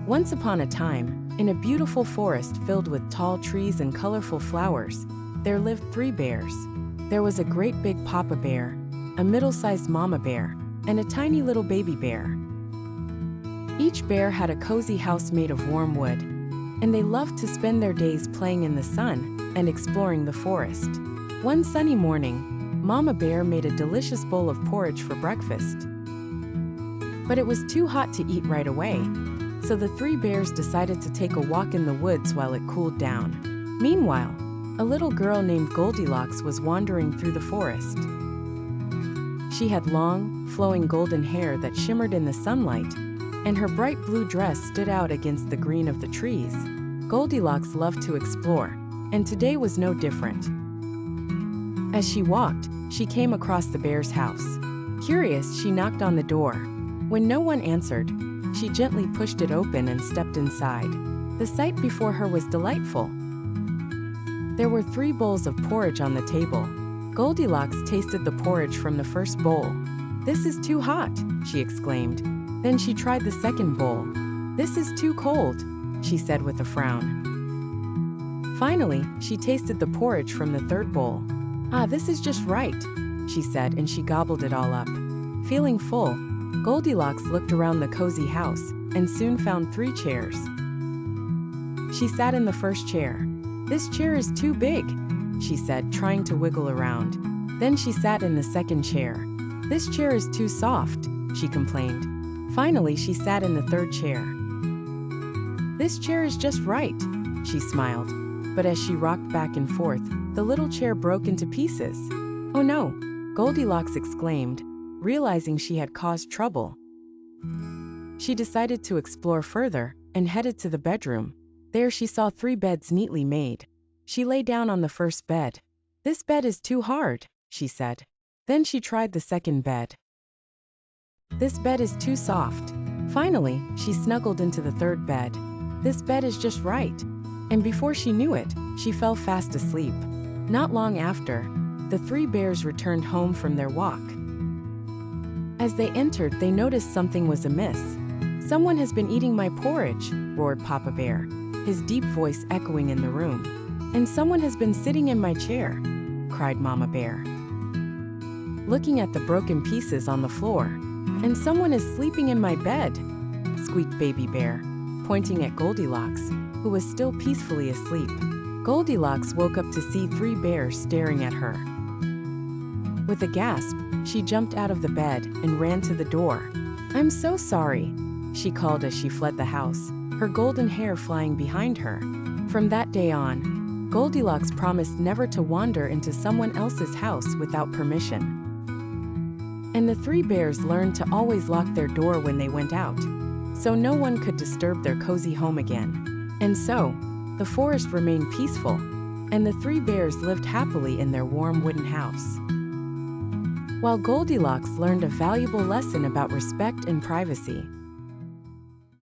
Once upon a time, in a beautiful forest filled with tall trees and colorful flowers, there lived 3 bears. There was a great big papa bear, a middle-sized mama bear, and a tiny little baby bear. Each bear had a cozy house made of warm wood, and they loved to spend their days playing in the sun and exploring the forest. One sunny morning, Mama Bear made a delicious bowl of porridge for breakfast. But it was too hot to eat right away, so the 3 bears decided to take a walk in the woods while it cooled down. Meanwhile, a little girl named Goldilocks was wandering through the forest. She had long, flowing golden hair that shimmered in the sunlight, and her bright blue dress stood out against the green of the trees. Goldilocks loved to explore, and today was no different. As she walked, she came across the bear's house. Curious, she knocked on the door. When no one answered, she gently pushed it open and stepped inside. The sight before her was delightful. There were 3 bowls of porridge on the table. Goldilocks tasted the porridge from the first bowl. "This is too hot," she exclaimed. Then she tried the second bowl. "This is too cold," she said with a frown. Finally, she tasted the porridge from the third bowl. "Ah, this is just right," she said, and she gobbled it all up. Feeling full, Goldilocks looked around the cozy house and soon found 3 chairs. She sat in the first chair. "This chair is too big," she said, trying to wiggle around. Then she sat in the second chair. "This chair is too soft," she complained. Finally, she sat in the third chair. "This chair is just right," she smiled. But as she rocked back and forth, the little chair broke into pieces. "Oh no!" Goldilocks exclaimed, realizing she had caused trouble. She decided to explore further and headed to the bedroom. There she saw 3 beds neatly made. She lay down on the first bed. "This bed is too hard," she said. Then she tried the second bed. "This bed is too soft." Finally, she snuggled into the third bed. "This bed is just right." And before she knew it, she fell fast asleep. Not long after, the 3 bears returned home from their walk. As they entered, they noticed something was amiss. "Someone has been eating my porridge," roared Papa Bear, his deep voice echoing in the room. "And someone has been sitting in my chair," cried Mama Bear, looking at the broken pieces on the floor. "And someone is sleeping in my bed," squeaked Baby Bear, pointing at Goldilocks, who was still peacefully asleep. Goldilocks woke up to see 3 bears staring at her. With a gasp, she jumped out of the bed and ran to the door. "I'm so sorry," she called as she fled the house, her golden hair flying behind her. From that day on, Goldilocks promised never to wander into someone else's house without permission. And the 3 bears learned to always lock their door when they went out, so no one could disturb their cozy home again. And so, the forest remained peaceful, and the 3 bears lived happily in their warm wooden house. While Goldilocks learned a valuable lesson about respect and privacy.